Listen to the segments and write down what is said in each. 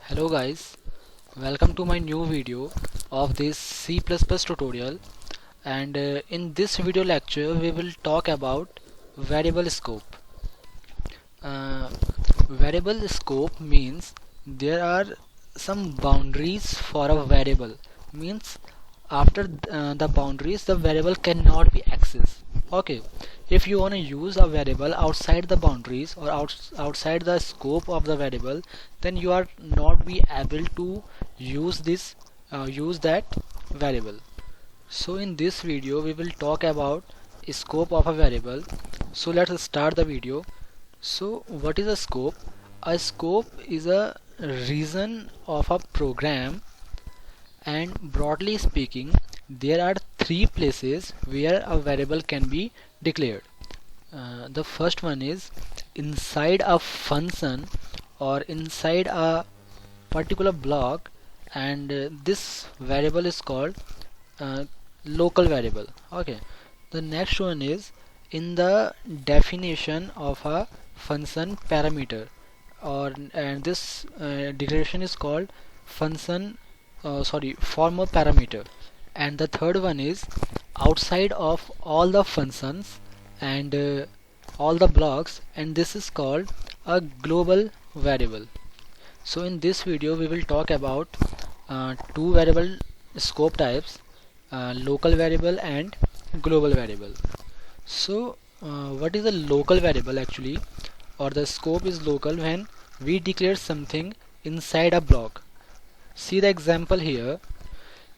Hello guys, welcome to my new video of this C++ tutorial, and in this video lecture we will talk about variable scope. Uh, Variable scope means there are some boundaries for a variable, means after the boundaries the variable cannot be accessed. Okay, if you want to use a variable outside the boundaries or outside the scope of the variable, then you are not be able to use that variable. So in this video we will talk about scope of a variable. So let's start the video. So what is a scope? A scope is a region of a program, and broadly speaking there are three places where a variable can be declared. The first one is inside a function or inside a particular block, and this variable is called uh, local variable. Okay, the next one is in the definition of a function parameter, or and this declaration is called function formal parameter. And the third one is outside of all the functions and all the blocks, and this is called a global variable. So in this video we will talk about two variable scope types, local variable and global variable. So what is a local variable actually, or the scope is local when we declare something inside a block. See the example here.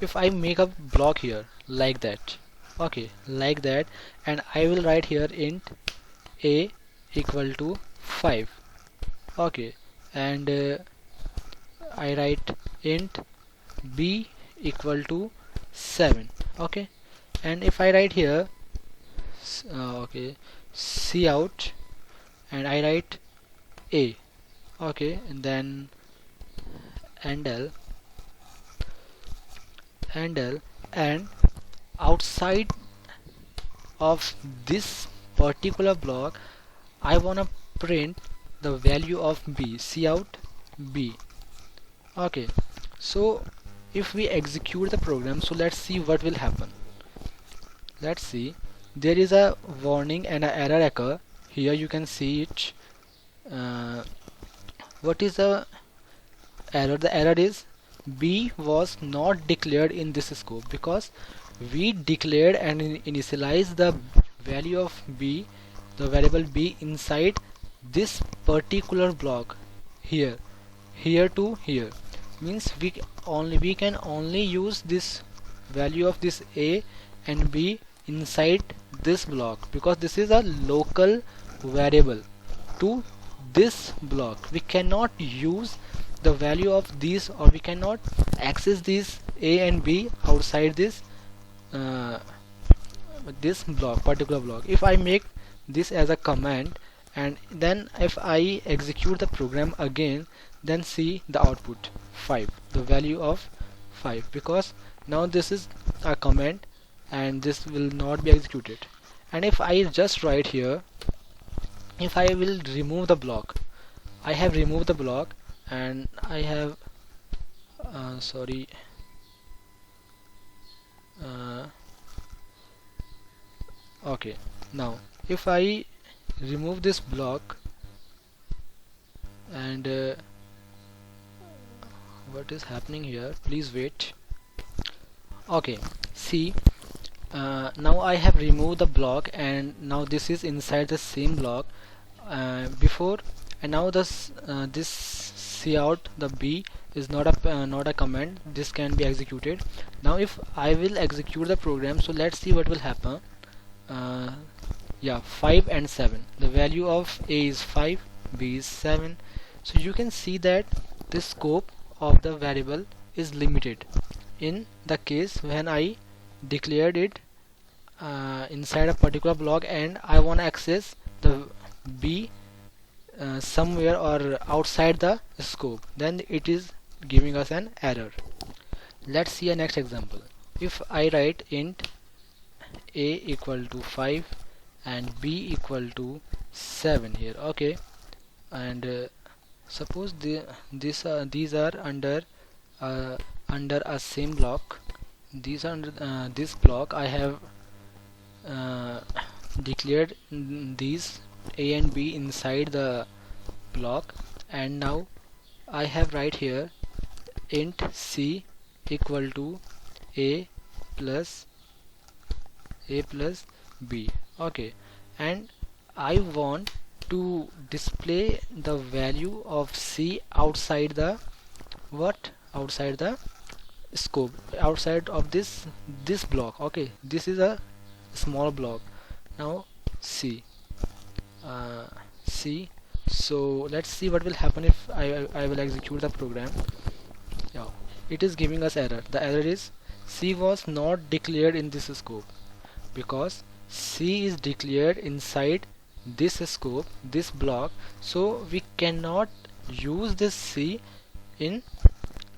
If I make a block here like that, okay, like that, and I will write here int a equal to 5, okay, and I write int b equal to 7, okay, and if I write here okay, c out, and I write a, okay, and then handle handle, and outside of this particular block I wanna print the value of b, c out b, okay. So if we execute the program, so let's see what will happen. Let's see, there is a warning and an error occur here, you can see it. What is the error? The error is b was not declared in this scope, because we declared and initialized the value of b, the variable b, inside this particular block here, here to here, means we can only use this value of this a and b inside this block, because this is a local variable to this block. We cannot use the value of these, or we cannot access these a and b outside uh, this particular block. If I make this as a command, and then if I execute the program again, then see the output 5, the value of 5, because now this is a command and this will not be executed. And if I just write here, if I will remove the block, I have removed the block, and I have sorry uh, okay, now if I remove this block, and what is happening here, please wait. Okay, see, now I have removed the block, and now this is inside the same block before, and now this c out the b is not a command, this can be executed. Now if I will execute the program, so let's see what will happen. uh, yeah, 5 and 7, the value of a is 5, b is 7. So you can see that the scope of the variable is limited in the case when I declared it inside a particular block, and I want to access the b somewhere or outside the scope, then it is giving us an error. Let's see a next example. If I write int a equal to 5 and b equal to 7 here, okay, and Suppose these are uh, under a same block. These are under this block. I have uh, declared these A and B inside the block, and now I have right here int C equal to a plus b. Okay, and I want to display the value of C outside the what, outside the scope, outside of this block. Okay, this is a small block. Now C uh, C. So let's see what will happen if I will execute the program. Yeah, it is giving us error. The error is C was not declared in this scope, because C is declared inside this scope, this block, so we cannot use this C in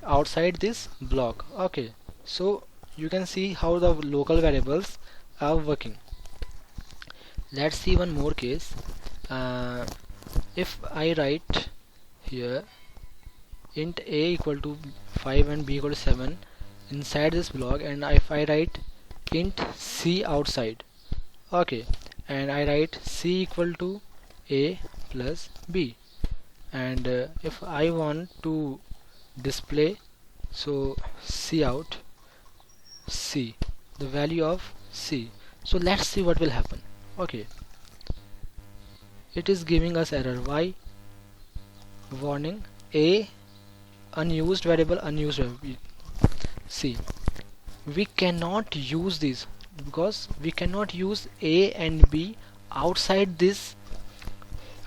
outside this block. Okay, so you can see how the local variables are working. Let's see one more case. If I write here int a equal to 5 and b equal to 7 inside this block, and if I write int c outside, okay, and I write c equal to a plus b, and if I want to display, so c out c, the value of c. So let's see what will happen. Okay, it is giving us error. Why? Warning, a unused variable, unused variable. See, we cannot use this because we cannot use a and b outside this,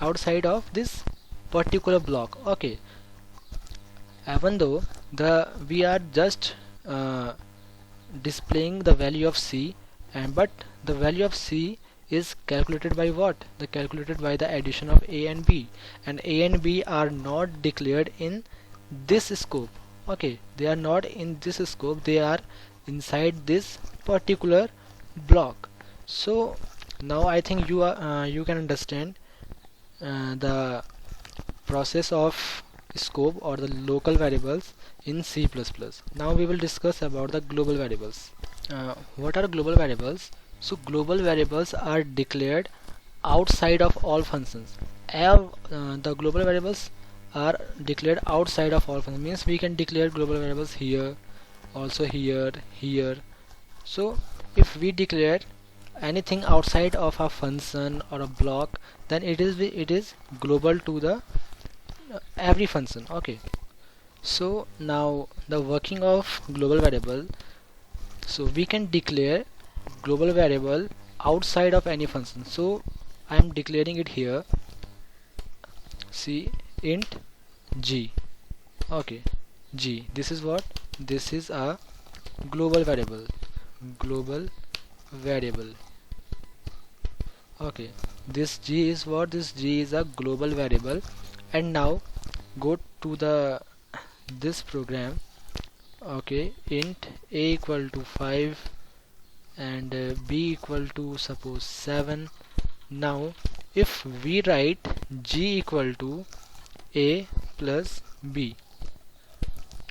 outside of this particular block. Okay, even though we are just displaying the value of c, and but the value of c is calculated by what? The calculated by the addition of a and b, and a and b are not declared in this scope. Okay, they are not in this scope, they are inside this particular block. So now I think you can understand the process of scope or the local variables in C++. Now we will discuss about the global variables. What are global variables? So global variables are declared outside of all functions. The global variables are declared outside of all functions, means we can declare global variables here, also here, here. So if we declare anything outside of a function or a block, then it is global to the every function. Okay, so now the working of global variable. So we can declare global variable outside of any function. So I am declaring it here. See, int g. Okay, g, this is what? This is a global variable. Global variable. Okay, this g is what? This g is a global variable. And now go to the this program. Okay, int a equal to 5 and b equal to suppose 7. Now if we write g equal to a plus b,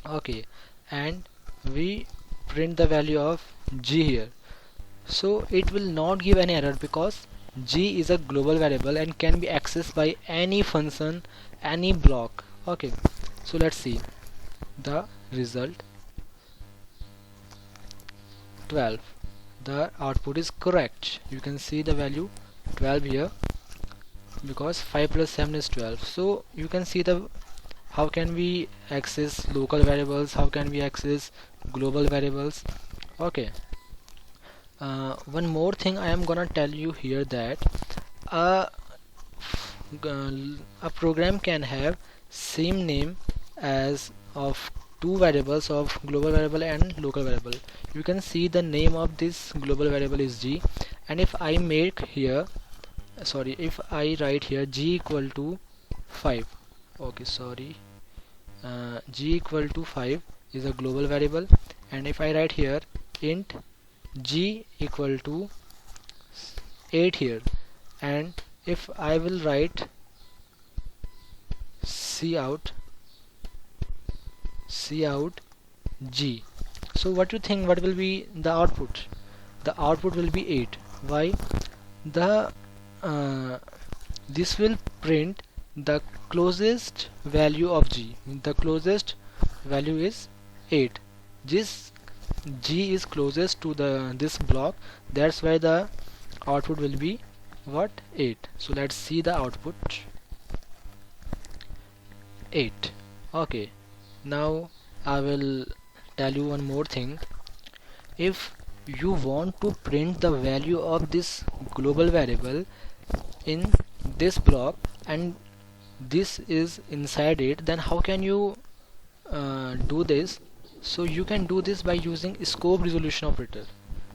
okay, and we print the value of g here, so it will not give any error because g is a global variable and can be accessed by any function, any block. Okay, so let's see the result. 12. The output is correct. You can see the value 12 here because 5 plus 7 is 12. So you can see the how can we access local variables, how can we access global variables. Okay, one more thing I am gonna tell you here, that a program can have same name as of two variables of global variable and local variable. You can see the name of this global variable is g, and if I make here, sorry, if I write here g equal to 5, okay, sorry, g equal to 5 is a global variable, and if I write here int g equal to 8 here, and if I will write cout g. So what do you think, what will be the output? The output will be 8. Why? The this will print the closest value of g. The closest value is 8. This g is closest to the this block, that's why the output will be what? 8. So let's see the output. 8. Okay, now I will tell you one more thing. If you want to print the value of this global variable in this block and this is inside it, then how can you do this? So you can do this by using scope resolution operator.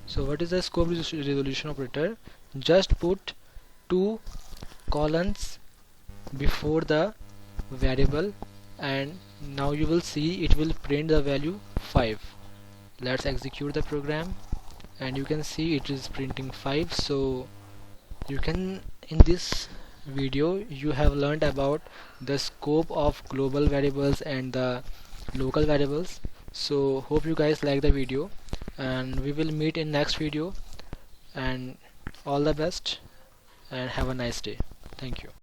So what is the scope resolution operator? Just put 2 colons before the variable and now you will see it will print the value 5. Let's execute the program and you can see it is printing 5. So you can, in this video you have learned about the scope of global variables and the local variables. So hope you guys like the video and we will meet in next video, and all the best and have a nice day. Thank you.